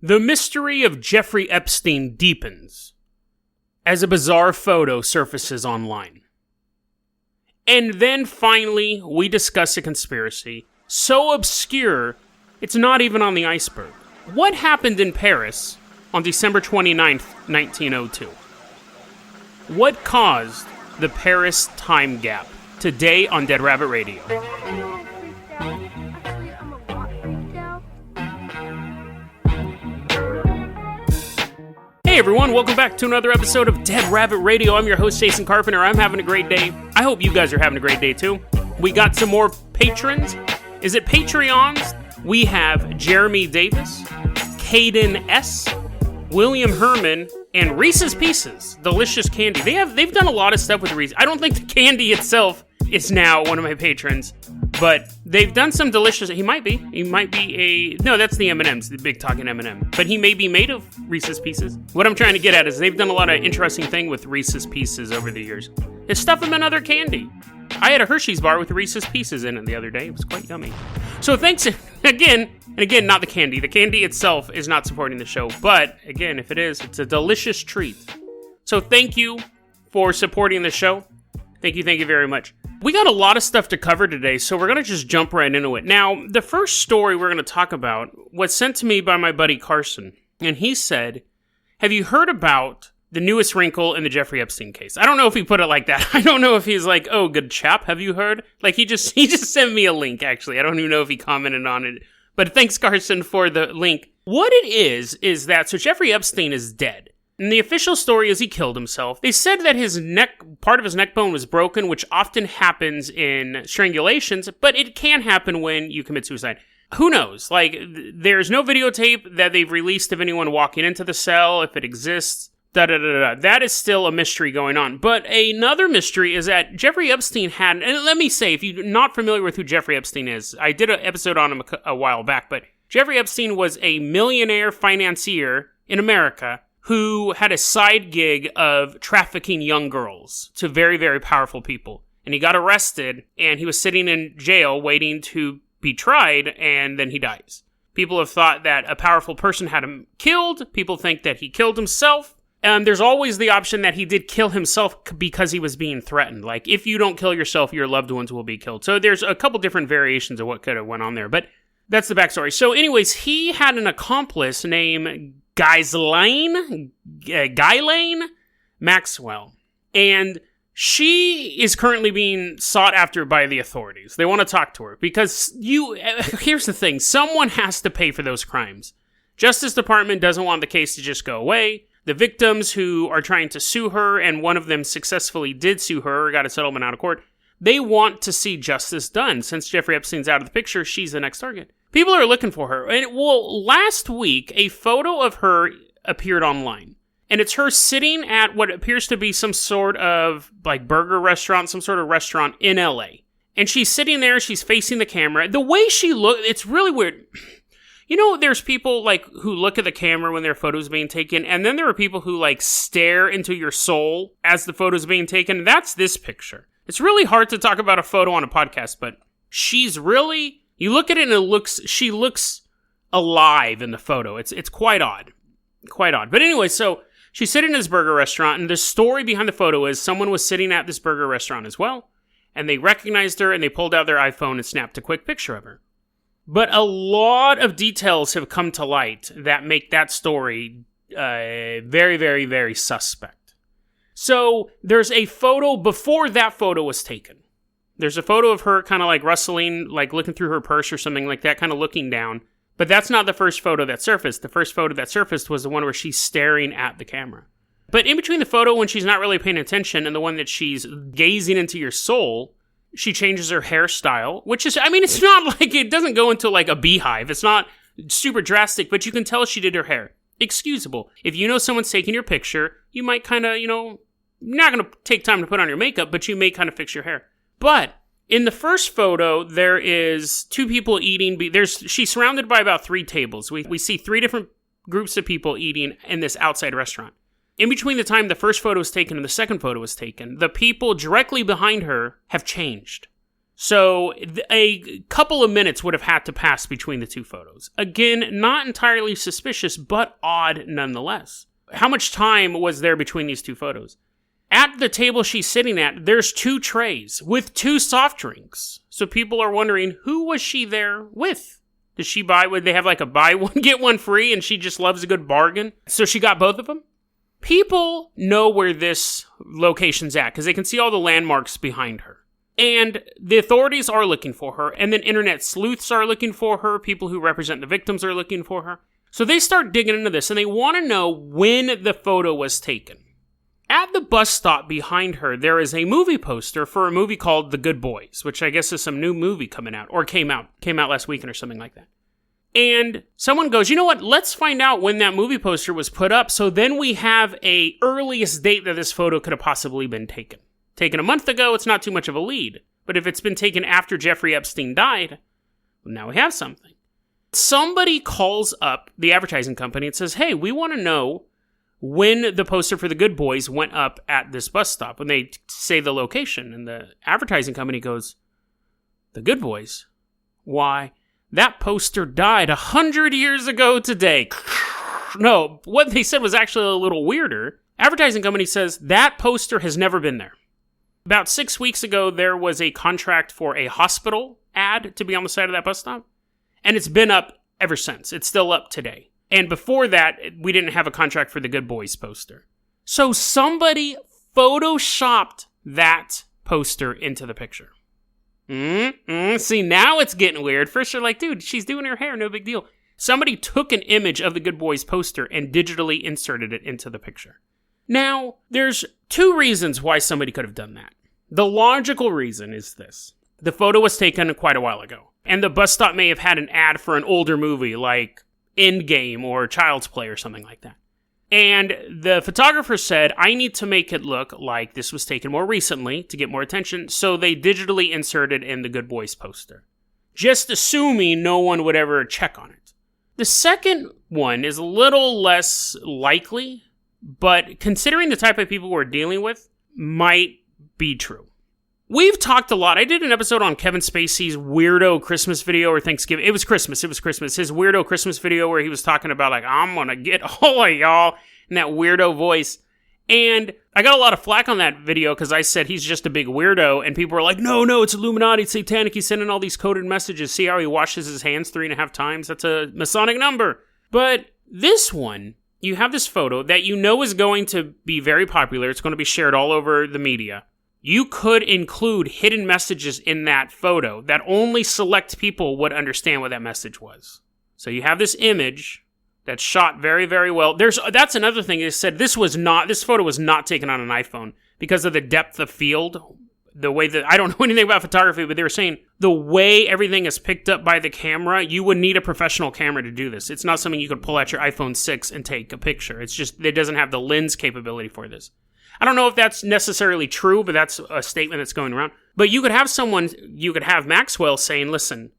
The mystery of Jeffrey Epstein deepens as a bizarre photo surfaces online. And then finally, we discuss a conspiracy so obscure, it's not even on the iceberg. What happened in Paris on December 29th, 1902? What caused the Paris time gap? Today on Dead Rabbit Radio. Hey everyone, welcome back to another episode of Dead Rabbit Radio. I'm your host, Jason Carpenter. I'm having a great day. I hope you guys are having a great day too. We got some more patrons. Is it Patreons? We have Jeremy Davis, Caden S., William Herman, and Reese's Pieces, delicious candy. They've done a lot of stuff with Reese's. I don't think the candy itself is now one of my patrons, but they've done some delicious. He might be no, that's the M&Ms, the big talking M&M. But he may be made of Reese's Pieces. What I'm trying to get at is they've done a lot of interesting thing with Reese's Pieces over the years. It's stuff them in other candy. I had a Hershey's bar with Reese's Pieces in it the other day. It was quite yummy. So thanks again, and again, not the candy. The candy itself is not supporting the show, but again, if it is, it's a delicious treat. So thank you for supporting the show. Thank you very much. We got a lot of stuff to cover today, so we're going to just jump right into it. Now, the first story we're going to talk about was sent to me by my buddy Carson, and he said, have you heard about the newest wrinkle in the Jeffrey Epstein case? I don't know if he put it like that. I don't know if he's like, oh, good chap, have you heard? Like, he just sent me a link, actually. I don't even know if he commented on it. But thanks, Carson, for the link. What it is that, so Jeffrey Epstein is dead. And the official story is he killed himself. They said that his part of his neck bone was broken, which often happens in strangulations, but it can happen when you commit suicide. Who knows? Like, there's no videotape that they've released of anyone walking into the cell, if it exists. That is still a mystery going on. But another mystery is that Jeffrey Epstein had, and let me say, if you're not familiar with who Jeffrey Epstein is, I did an episode on him a while back, but Jeffrey Epstein was a millionaire financier in America who had a side gig of trafficking young girls to very, very powerful people. And he got arrested, and he was sitting in jail waiting to be tried, and then he dies. People have thought that a powerful person had him killed. People think that he killed himself. There's always the option that he did kill himself because he was being threatened. Like, if you don't kill yourself, your loved ones will be killed. So there's a couple different variations of what could have went on there. But that's the backstory. So anyways, he had an accomplice named Ghislaine Maxwell. And she is currently being sought after by the authorities. They want to talk to her because here's the thing. Someone has to pay for those crimes. Justice Department doesn't want the case to just go away. The victims who are trying to sue her, and one of them successfully did sue her, got a settlement out of court, they want to see justice done. Since Jeffrey Epstein's out of the picture, she's the next target. People are looking for her. And last week, a photo of her appeared online. And it's her sitting at what appears to be some sort of like burger restaurant, some sort of restaurant in LA. And she's sitting there, she's facing the camera. The way she looks, it's really weird. You know, there's people like who look at the camera when their photo's being taken, and then there are people who like stare into your soul as the photo's being taken. That's this picture. It's really hard to talk about a photo on a podcast, but she's really, you look at it and she looks alive in the photo. It's quite odd. Quite odd. But anyway, so she's sitting in this burger restaurant, and the story behind the photo is someone was sitting at this burger restaurant as well, and they recognized her, and they pulled out their iPhone and snapped a quick picture of her. But a lot of details have come to light that make that story very, very, very suspect. So there's a photo before that photo was taken. There's a photo of her kind of like rustling, like looking through her purse or something like that, kind of looking down. But that's not the first photo that surfaced. The first photo that surfaced was the one where she's staring at the camera. But in between the photo when she's not really paying attention and the one that she's gazing into your soul, she changes her hairstyle, which is, I mean, it's not like, it doesn't go into like a beehive. It's not super drastic, but you can tell she did her hair. Excusable. If you know someone's taking your picture, you might kind of, not going to take time to put on your makeup, but you may kind of fix your hair. But in the first photo, there is two people eating. She's surrounded by about 3 tables. We see 3 different groups of people eating in this outside restaurant. In between the time the first photo was taken and the second photo was taken, the people directly behind her have changed. So a couple of minutes would have had to pass between the two photos. Again, not entirely suspicious, but odd nonetheless. How much time was there between these two photos? At the table she's sitting at, there's 2 trays with 2 soft drinks. So people are wondering, who was she there with? Would they have like a buy one, get one free, and she just loves a good bargain? So she got both of them? People know where this location's at because they can see all the landmarks behind her. And the authorities are looking for her, and then internet sleuths are looking for her, people who represent the victims are looking for her. So they start digging into this, and they want to know when the photo was taken. At the bus stop behind her, there is a movie poster for a movie called The Good Boys, which I guess is some new movie coming out, or came out last weekend or something like that. And someone goes, you know what, let's find out when that movie poster was put up, so then we have a earliest date that this photo could have possibly been taken. Taken a month ago, it's not too much of a lead. But if it's been taken after Jeffrey Epstein died, well, now we have something. Somebody calls up the advertising company and says, hey, we want to know when the poster for The Good Boys went up at this bus stop. When they say the location, and the advertising company goes, The Good Boys? Why, that poster died 100 years ago today. No, what they said was actually a little weirder. Advertising company says that poster has never been there. About 6 weeks ago, there was a contract for a hospital ad to be on the side of that bus stop, and it's been up ever since. It's still up today. And before that, we didn't have a contract for the Good Boys poster. So somebody photoshopped that poster into the picture. See, now it's getting weird. First you're like, dude, she's doing her hair, no big deal. Somebody took an image of the Good Boys poster and digitally inserted it into the picture. Now, there's 2 reasons why somebody could have done that. The logical reason is this. The photo was taken quite a while ago, and the bus stop may have had an ad for an older movie like Endgame or Child's Play or something like that. And the photographer said, I need to make it look like this was taken more recently to get more attention, so they digitally inserted in the Good Boys poster, just assuming no one would ever check on it. The second one is a little less likely, but considering the type of people we're dealing with, might be true. We've talked a lot. I did an episode on Kevin Spacey's weirdo Christmas video or Thanksgiving. It was Christmas. His weirdo Christmas video where he was talking about, like, I'm going to get all of y'all in that weirdo voice. And I got a lot of flack on that video because I said he's just a big weirdo. And people were like, no, it's Illuminati, it's satanic. He's sending all these coded messages. See how he washes his hands 3.5 times? That's a Masonic number. But this one, you have this photo that you know is going to be very popular. It's going to be shared all over the media. You could include hidden messages in that photo that only select people would understand what that message was. So you have this image that's shot very, very well. That's another thing. They said this photo was not taken on an iPhone because of the depth of field. The way that, I don't know anything about photography, but they were saying the way everything is picked up by the camera, you would need a professional camera to do this. It's not something you could pull out your iPhone 6 and take a picture. It's just, it doesn't have the lens capability for this. I don't know if that's necessarily true, but that's a statement that's going around. But you could have Maxwell saying, listen,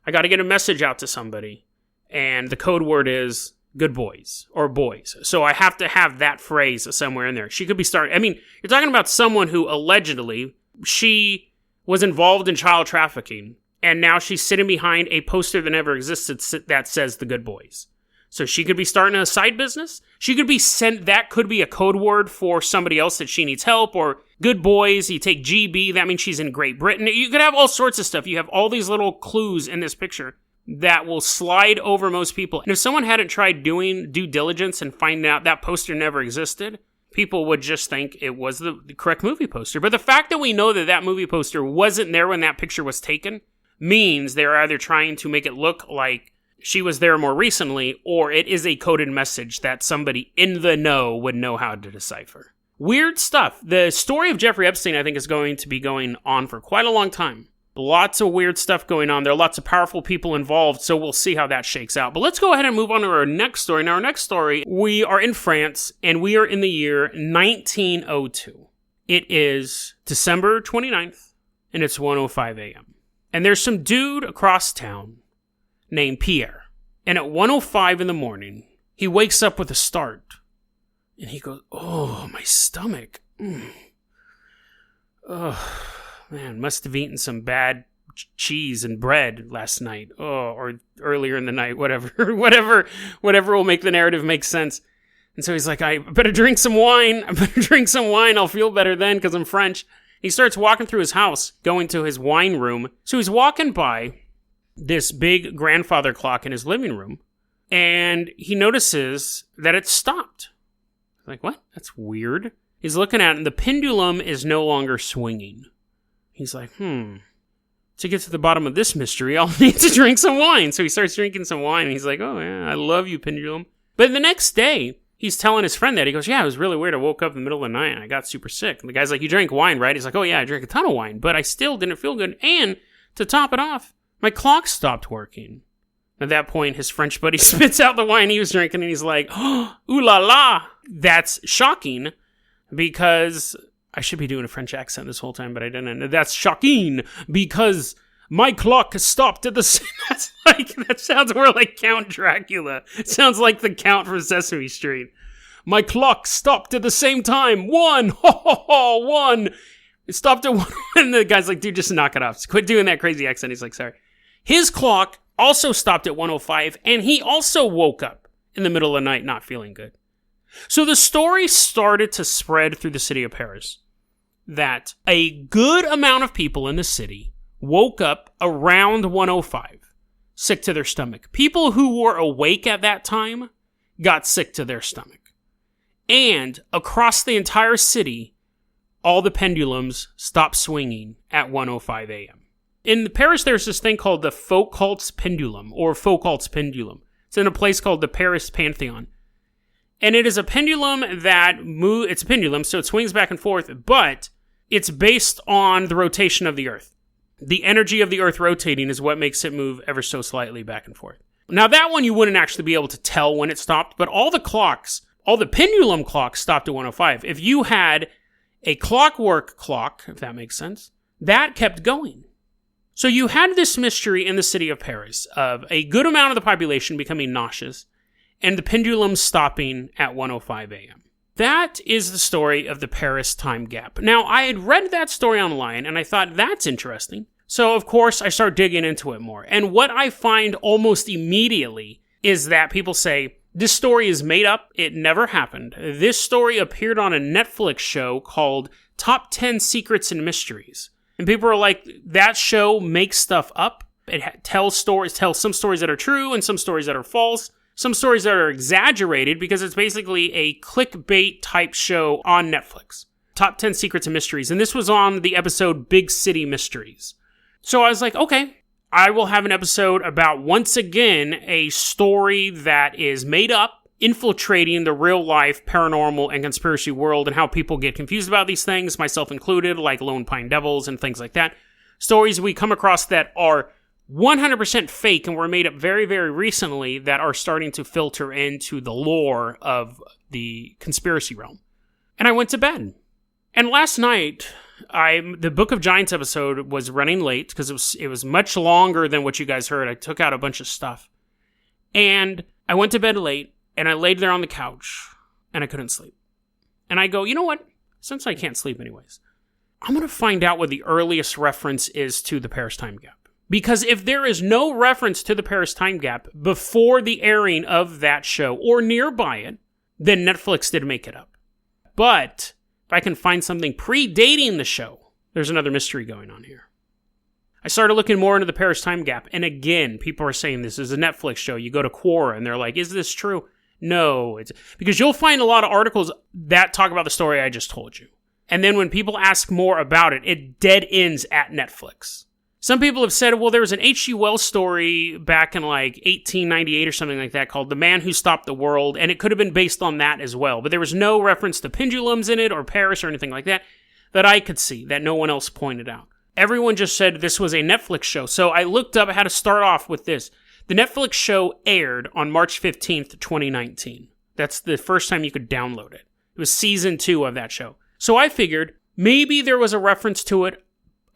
I got to get a message out to somebody, and the code word is good boys or boys. So I have to have that phrase somewhere in there. She could be you're talking about someone who allegedly, she was involved in child trafficking, and now she's sitting behind a poster that never existed that says the good boys. So she could be starting a side business. She could be that could be a code word for somebody else that she needs help, or good boys, you take GB, that means she's in Great Britain. You could have all sorts of stuff. You have all these little clues in this picture that will slide over most people. And if someone hadn't tried doing due diligence and finding out that poster never existed, people would just think it was the correct movie poster. But the fact that we know that movie poster wasn't there when that picture was taken means they're either trying to make it look like she was there more recently, or it is a coded message that somebody in the know would know how to decipher. Weird stuff. The story of Jeffrey Epstein, I think, is going to be going on for quite a long time. Lots of weird stuff going on. There are lots of powerful people involved, so we'll see how that shakes out. But let's go ahead and move on to our next story. Now, our next story, we are in France, and we are in the year 1902. It is December 29th, and it's 1:05 a.m. And there's some dude across town named Pierre. And at 1:05 in the morning, he wakes up with a start. And he goes, oh, my stomach. Oh, man, must have eaten some bad cheese and bread last night, or earlier in the night, whatever will make the narrative make sense. And so he's like, I better drink some wine. I'll feel better then because I'm French. He starts walking through his house, going to his wine room. So he's walking by this big grandfather clock in his living room, and he notices that it's stopped. Like, what? That's weird. He's looking at it, and the pendulum is no longer swinging. He's like, to get to the bottom of this mystery, I'll need to drink some wine. So he starts drinking some wine, and he's like, oh, yeah, I love you, pendulum. But the next day, he's telling his friend that. He goes, yeah, it was really weird. I woke up in the middle of the night, and I got super sick. And the guy's like, you drank wine, right? He's like, oh, yeah, I drank a ton of wine, but I still didn't feel good. And to top it off, my clock stopped working. At that point, his French buddy spits out the wine he was drinking, and he's like, oh, ooh la la. That's shocking, because I should be doing a French accent this whole time, but I didn't. That's shocking because my clock stopped at the same... That sounds more like Count Dracula. It sounds like the Count from Sesame Street. My clock stopped at the same time. One! Ho ho ho! One! It stopped at 1. And the guy's like, dude, just knock it off. Quit doing that crazy accent. He's like, sorry. His clock also stopped at 1:05, and he also woke up in the middle of the night not feeling good. So the story started to spread through the city of Paris that a good amount of people in the city woke up around 1:05, sick to their stomach. People who were awake at that time got sick to their stomach. And across the entire city, all the pendulums stopped swinging at 1:05 a.m. In Paris, there's this thing called the Foucault's pendulum, or Foucault's pendulum. It's in a place called the Paris Pantheon. And it is a pendulum it's a pendulum, so it swings back and forth, but it's based on the rotation of the Earth. The energy of the Earth rotating is what makes it move ever so slightly back and forth. Now, that one you wouldn't actually be able to tell when it stopped, but all the pendulum clocks stopped at 1:05. If you had a clockwork clock, if that makes sense, that kept going. So you had this mystery in the city of Paris of a good amount of the population becoming nauseous, and the pendulum stopping at 1:05 a.m. That is the story of the Paris time gap. Now, I had read that story online, and I thought, that's interesting. So, of course, I start digging into it more. And what I find almost immediately is that people say, this story is made up, it never happened. This story appeared on a Netflix show called Top 10 Secrets and Mysteries. And people are like, that show makes stuff up. It tells some stories that are true and some stories that are false. Some stories that are exaggerated because it's basically a clickbait type show on Netflix. Top 10 Secrets and Mysteries. And this was on the episode Big City Mysteries. So I was like, okay, I will have an episode about, once again, a story that is made up, infiltrating the real life paranormal and conspiracy world and how people get confused about these things, myself included, like Lone Pine Devils and things like that. Stories we come across that are 100% fake and were made up very, very recently that are starting to filter into the lore of the conspiracy realm. And I went to bed. And last night, the Book of Giants episode was running late because it was much longer than what you guys heard. I took out a bunch of stuff. And I went to bed late, and I laid there on the couch, and I couldn't sleep. And I go, you know what? Since I can't sleep anyways, I'm going to find out what the earliest reference is to the Paris time gap. Because if there is no reference to the Paris time gap before the airing of that show or nearby it, then Netflix did make it up. But if I can find something predating the show, there's another mystery going on here. I started looking more into the Paris time gap, and again, people are saying this is a Netflix show. You go to Quora, and they're like, is this true? No. It's because you'll find a lot of articles that talk about the story I just told you. And then when people ask more about it, it dead ends at Netflix. Some people have said, well, there was an H.G. Wells story back in like 1898 or something like that called The Man Who Stopped the World, and it could have been based on that as well. But there was no reference to pendulums in it or Paris or anything like that I could see, that no one else pointed out. Everyone just said this was a Netflix show. So I looked up how to start off with this. The Netflix show aired on March 15th, 2019. That's the first time you could download it. It was season 2 of that show. So I figured maybe there was a reference to it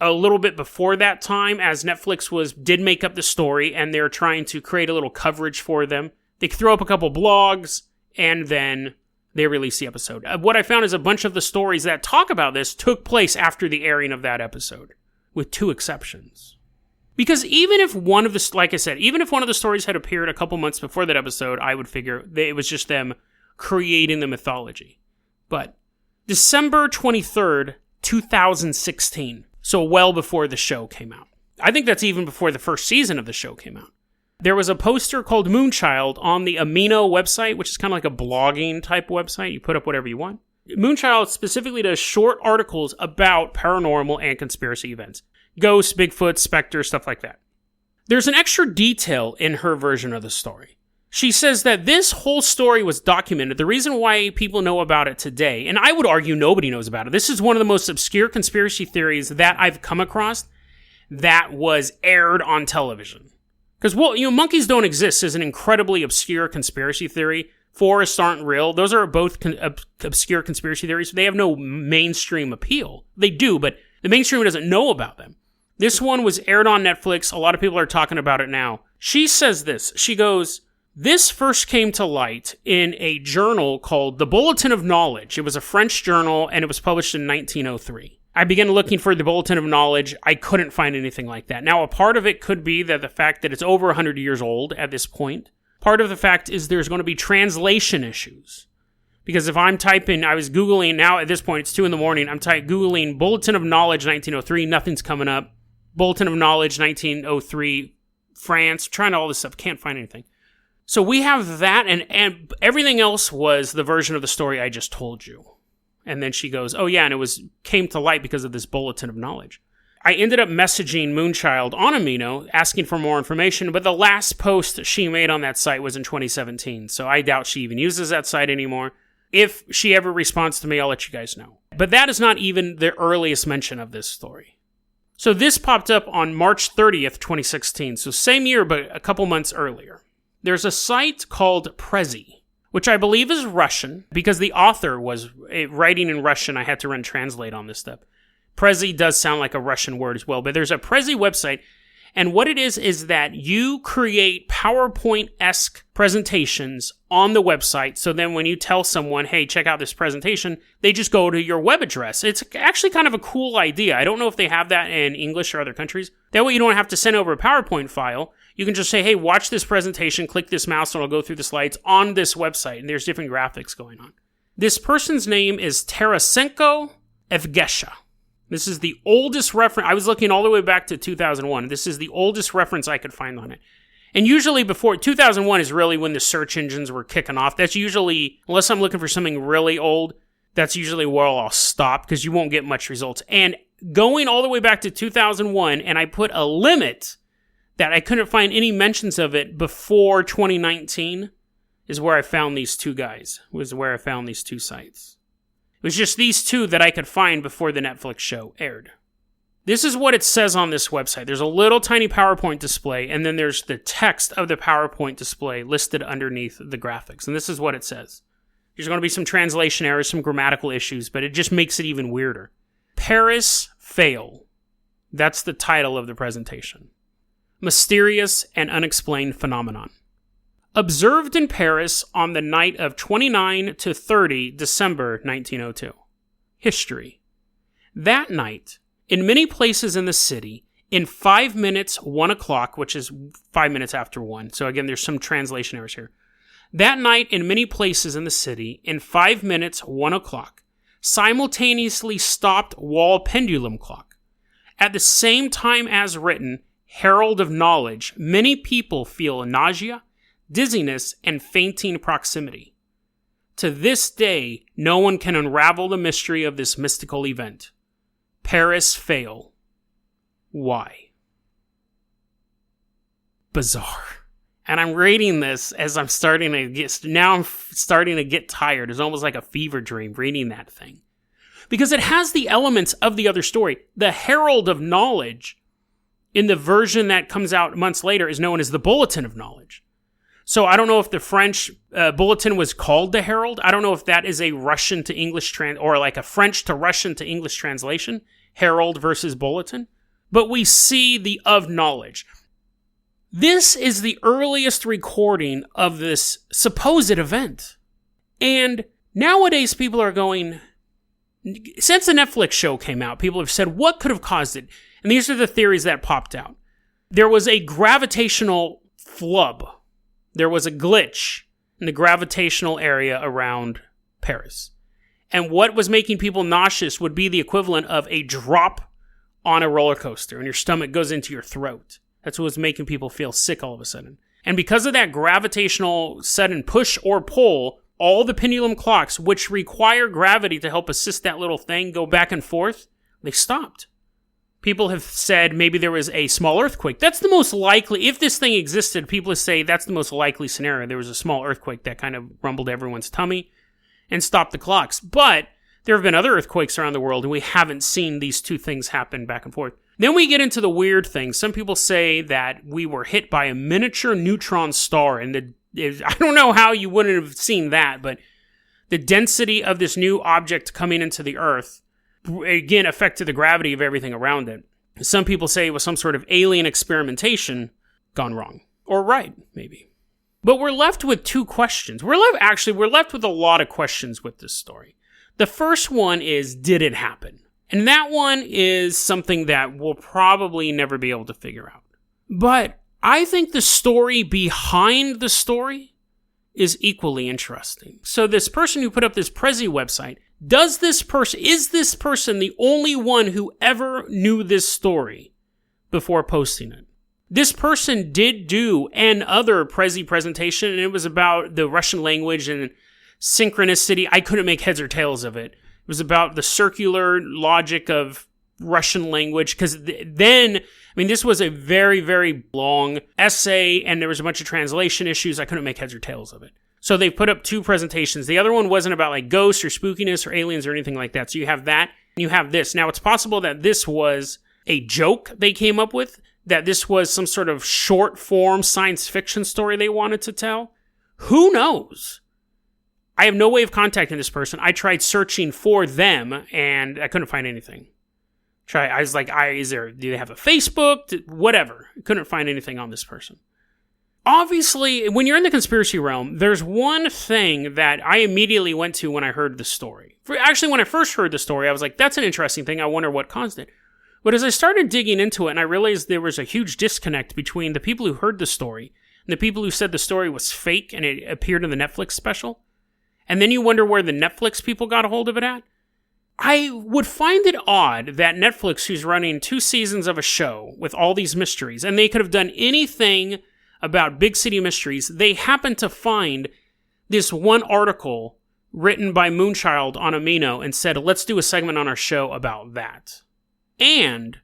a little bit before that time, as Netflix did make up the story, and they're trying to create a little coverage for them. They throw up a couple blogs, and then they release the episode. What I found is a bunch of the stories that talk about this took place after the airing of that episode, with 2 exceptions. Because even if one of the, like I said, even if one of the stories had appeared a couple months before that episode, I would figure it was just them creating the mythology. But December 23rd, 2016, so well before the show came out. I think that's even before the first season of the show came out. There was a poster called Moonchild on the Amino website, which is kind of like a blogging type website. You put up whatever you want. Moonchild specifically does short articles about paranormal and conspiracy events. Ghosts, Bigfoot, specters, stuff like that. There's an extra detail in her version of the story. She says that this whole story was documented. The reason why people know about it today, and I would argue nobody knows about it. This is one of the most obscure conspiracy theories that I've come across that was aired on television. Because, monkeys don't exist is an incredibly obscure conspiracy theory. Forests aren't real. Those are both obscure conspiracy theories. They have no mainstream appeal. They do, but the mainstream doesn't know about them. This one was aired on Netflix. A lot of people are talking about it now. She says this. She goes, this first came to light in a journal called the Bulletin of Knowledge. It was a French journal, and it was published in 1903. I began looking for the Bulletin of Knowledge. I couldn't find anything like that. Now, a part of it could be that the fact that it's over 100 years old at this point. Part of the fact is there's going to be translation issues. Because if I'm typing, I was Googling, now at this point, it's 2 in the morning, I'm Googling Bulletin of Knowledge 1903, nothing's coming up. Bulletin of Knowledge 1903, France, trying all this stuff, can't find anything. So we have that, and everything else was the version of the story I just told you. And then she goes, oh yeah, and it came to light because of this Bulletin of Knowledge. I ended up messaging Moonchild on Amino, asking for more information, but the last post she made on that site was in 2017, so I doubt she even uses that site anymore. If she ever responds to me, I'll let you guys know. But that is not even the earliest mention of this story. So this popped up on March 30th, 2016, so same year, but a couple months earlier. There's a site called Prezi, which I believe is Russian, because the author was writing in Russian. I had to run translate on this stuff. Prezi does sound like a Russian word as well, but there's a Prezi website, and what it is that you create PowerPoint-esque presentations on the website, so then when you tell someone, hey, check out this presentation, they just go to your web address. It's actually kind of a cool idea. I don't know if they have that in English or other countries. That way you don't have to send over a PowerPoint file. You can just say, hey, watch this presentation, click this mouse, and it'll go through the slides on this website, and there's different graphics going on. This person's name is Tarasenko Evgesha. This is the oldest reference. I was looking all the way back to 2001. This is the oldest reference I could find on it. And usually before 2001 is really when the search engines were kicking off. That's usually, unless I'm looking for something really old, that's usually where I'll stop because you won't get much results. And going all the way back to 2001, and I put a limit that I couldn't find any mentions of it before 2019 is where I found these two guys, was where I found these two sites. It was just these two that I could find before the Netflix show aired. This is what it says on this website. There's a little tiny PowerPoint display, and then there's the text of the PowerPoint display listed underneath the graphics. And this is what it says. There's going to be some translation errors, some grammatical issues, but it just makes it even weirder. Paris fail. That's the title of the presentation. Mysterious and unexplained phenomenon. Observed in Paris on the night of 29 to 30 December 1902. History. That night, in many places in the city, in 5 minutes, 1 o'clock, which is 5 minutes after 1. So again, there's some translation errors here. That night, in many places in the city, in 5 minutes, 1 o'clock, simultaneously stopped wall pendulum clock. At the same time as written, Herald of Knowledge, many people feel nausea, dizziness, and fainting proximity. To this day, no one can unravel the mystery of this mystical event. Paris fail. Why? Bizarre. And I'm reading this as I'm starting to get tired. It's almost like a fever dream reading that thing. Because it has the elements of the other story. The Herald of Knowledge, in the version that comes out months later, is known as the Bulletin of Knowledge. So I don't know if the French bulletin was called the Herald. I don't know if that is a Russian to English or like a French to Russian to English translation, Herald versus Bulletin. But we see the of knowledge. This is the earliest recording of this supposed event. And nowadays people are going, since the Netflix show came out, people have said, what could have caused it? And these are the theories that popped out. there was a gravitational flub. There was a glitch in the gravitational area around Paris. And what was making people nauseous would be the equivalent of a drop on a roller coaster and your stomach goes into your throat. That's what was making people feel sick all of a sudden. And because of that gravitational sudden push or pull, all the pendulum clocks, which require gravity to help assist that little thing go back and forth, they stopped. People have said maybe there was a small earthquake. That's the most likely, if this thing existed, people say that's the most likely scenario. There was a small earthquake that kind of rumbled everyone's tummy and stopped the clocks. But there have been other earthquakes around the world, and we haven't seen these two things happen back and forth. Then we get into the weird things. Some people say that we were hit by a miniature neutron star, and I don't know how you wouldn't have seen that, but the density of this new object coming into the Earth, again, affected the gravity of everything around it. Some people say it was some sort of alien experimentation gone wrong. Or right, maybe. But we're left with two questions. We're left with a lot of questions with this story. The first one is, did it happen? And that one is something that we'll probably never be able to figure out. But I think the story behind the story is equally interesting. So this person who put up this Prezi website, is this person the only one who ever knew this story before posting it? This person did do an other Prezi presentation, and it was about the Russian language and synchronicity. I couldn't make heads or tails of it. It was about the circular logic of Russian language, because this was a very, very long essay, and there was a bunch of translation issues. I couldn't make heads or tails of it. So they put up two presentations. The other one wasn't about like ghosts or spookiness or aliens or anything like that. So you have that, and you have this. Now, it's possible that this was a joke they came up with, that this was some sort of short-form science fiction story they wanted to tell. Who knows? I have no way of contacting this person. I tried searching for them, and I couldn't find anything. I was like, do they have a Facebook? Whatever. I couldn't find anything on this person. Obviously, when you're in the conspiracy realm, there's one thing that I immediately went to when I heard the story. Actually, when I first heard the story, I was like, that's an interesting thing. I wonder what caused it. But as I started digging into it, and I realized there was a huge disconnect between the people who heard the story and the people who said the story was fake and it appeared in the Netflix special. And then you wonder where the Netflix people got a hold of it at. I would find it odd that Netflix, who's running 2 seasons of a show with all these mysteries, and they could have done anything about big city mysteries, they happen to find this one article written by Moonchild on Amino and said, let's do a segment on our show about that. And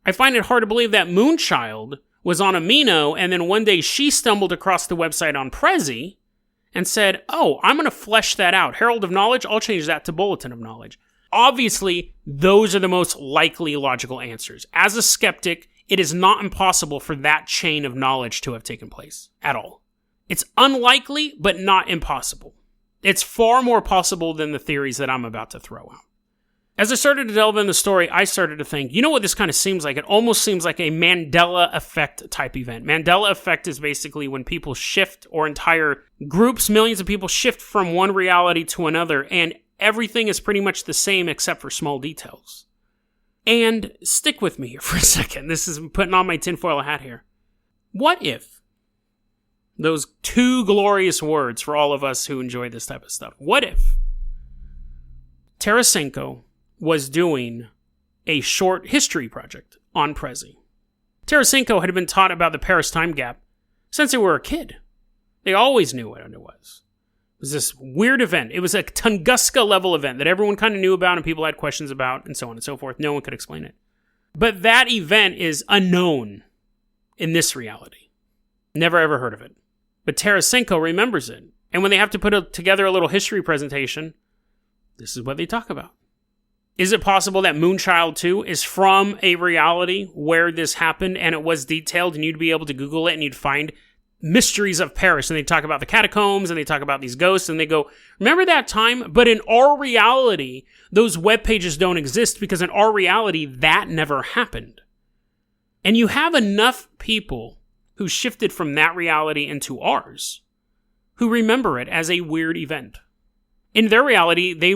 I find it hard to believe that Moonchild was on Amino, and then one day she stumbled across the website on Prezi and said, oh, I'm going to flesh that out. Herald of Knowledge, I'll change that to Bulletin of Knowledge. Obviously, those are the most likely logical answers. As a skeptic, it is not impossible for that chain of knowledge to have taken place at all. It's unlikely, but not impossible. It's far more possible than the theories that I'm about to throw out. As I started to delve in the story, I started to think, you know what this kind of seems like? It almost seems like a Mandela effect type event. Mandela effect is basically when people shift, or entire groups, millions of people shift from one reality to another, and everything is pretty much the same except for small details. And stick with me here for a second. This is putting on my tinfoil hat here. What if, those 2 glorious words for all of us who enjoy this type of stuff, what if Tarasenko was doing a short history project on Prezi? Tarasenko had been taught about the Paris time gap since they were a kid. They always knew what it was. It was this weird event. It was a Tunguska-level event that everyone kind of knew about and people had questions about and so on and so forth. No one could explain it. But that event is unknown in this reality. Never ever heard of it. But Tarasenko remembers it. And when they have to put together a little history presentation, this is what they talk about. Is it possible that Moonchild 2 is from a reality where this happened and it was detailed and you'd be able to Google it and you'd find mysteries of Paris, and they talk about the catacombs and they talk about these ghosts and they go, remember that time? But in our reality, those web pages don't exist because in our reality, that never happened. And you have enough people who shifted from that reality into ours who remember it as a weird event. In their reality, they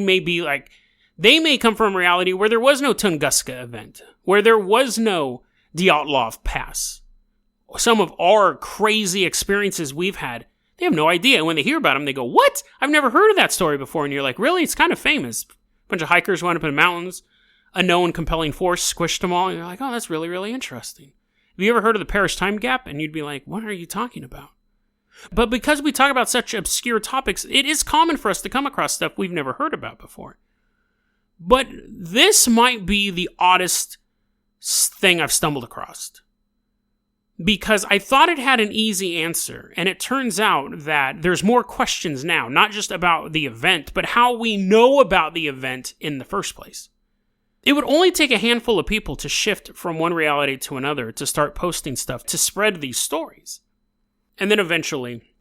may come from a reality where there was no Tunguska event, where there was no Dyatlov Pass, some of our crazy experiences we've had, they have no idea. And when they hear about them, they go, what? I've never heard of that story before. And you're like, really? It's kind of famous. A bunch of hikers went up in the mountains. A known compelling force squished them all. And you're like, oh, that's really, really interesting. Have you ever heard of the Paris time gap? And you'd be like, what are you talking about? But because we talk about such obscure topics, it is common for us to come across stuff we've never heard about before. But this might be the oddest thing I've stumbled across. Because I thought it had an easy answer, and it turns out that there's more questions now, not just about the event, but how we know about the event in the first place. It would only take a handful of people to shift from one reality to another to start posting stuff to spread these stories. And then eventually,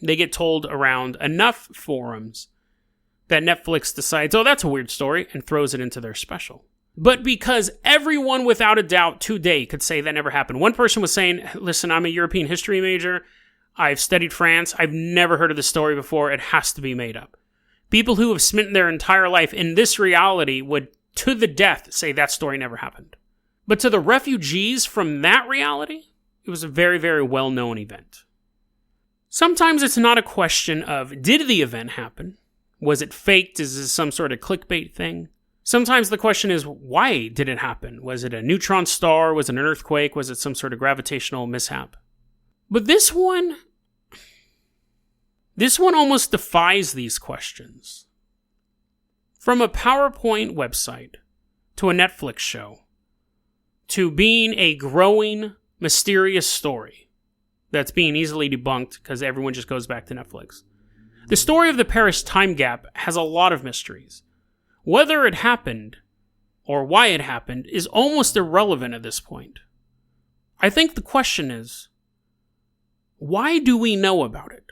they get told around enough forums that Netflix decides, oh, that's a weird story, and throws it into their special. But because everyone without a doubt today could say that never happened. One person was saying, listen, I'm a European history major. I've studied France. I've never heard of this story before. It has to be made up. People who have spent their entire life in this reality would, to the death, say that story never happened. But to the refugees from that reality, it was a very, very well-known event. Sometimes it's not a question of, did the event happen? Was it faked? Is this some sort of clickbait thing? Sometimes the question is, why did it happen? Was it a neutron star? Was it an earthquake? Was it some sort of gravitational mishap? But this one almost defies these questions. From a PowerPoint website, to a Netflix show, to being a growing, mysterious story that's being easily debunked because everyone just goes back to Netflix. The story of the Paris time gap has a lot of mysteries. Whether it happened, or why it happened, is almost irrelevant at this point. I think the question is, why do we know about it?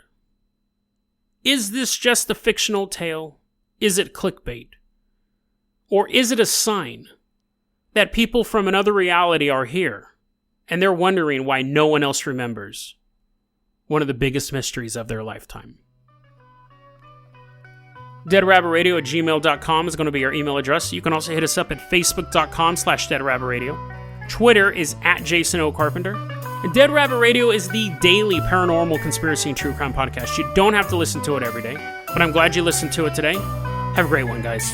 Is this just a fictional tale? Is it clickbait? Or is it a sign that people from another reality are here, and they're wondering why no one else remembers one of the biggest mysteries of their lifetime? deadrabbitradio@gmail.com is going to be our email address. You can also hit us up at facebook.com/deadrabbitradio. Twitter is @JasonOCarpenter. And Dead Rabbit Radio is the daily paranormal conspiracy and true crime podcast. You don't have to listen to it every day, but I'm glad you listened to it today. Have a great one, guys.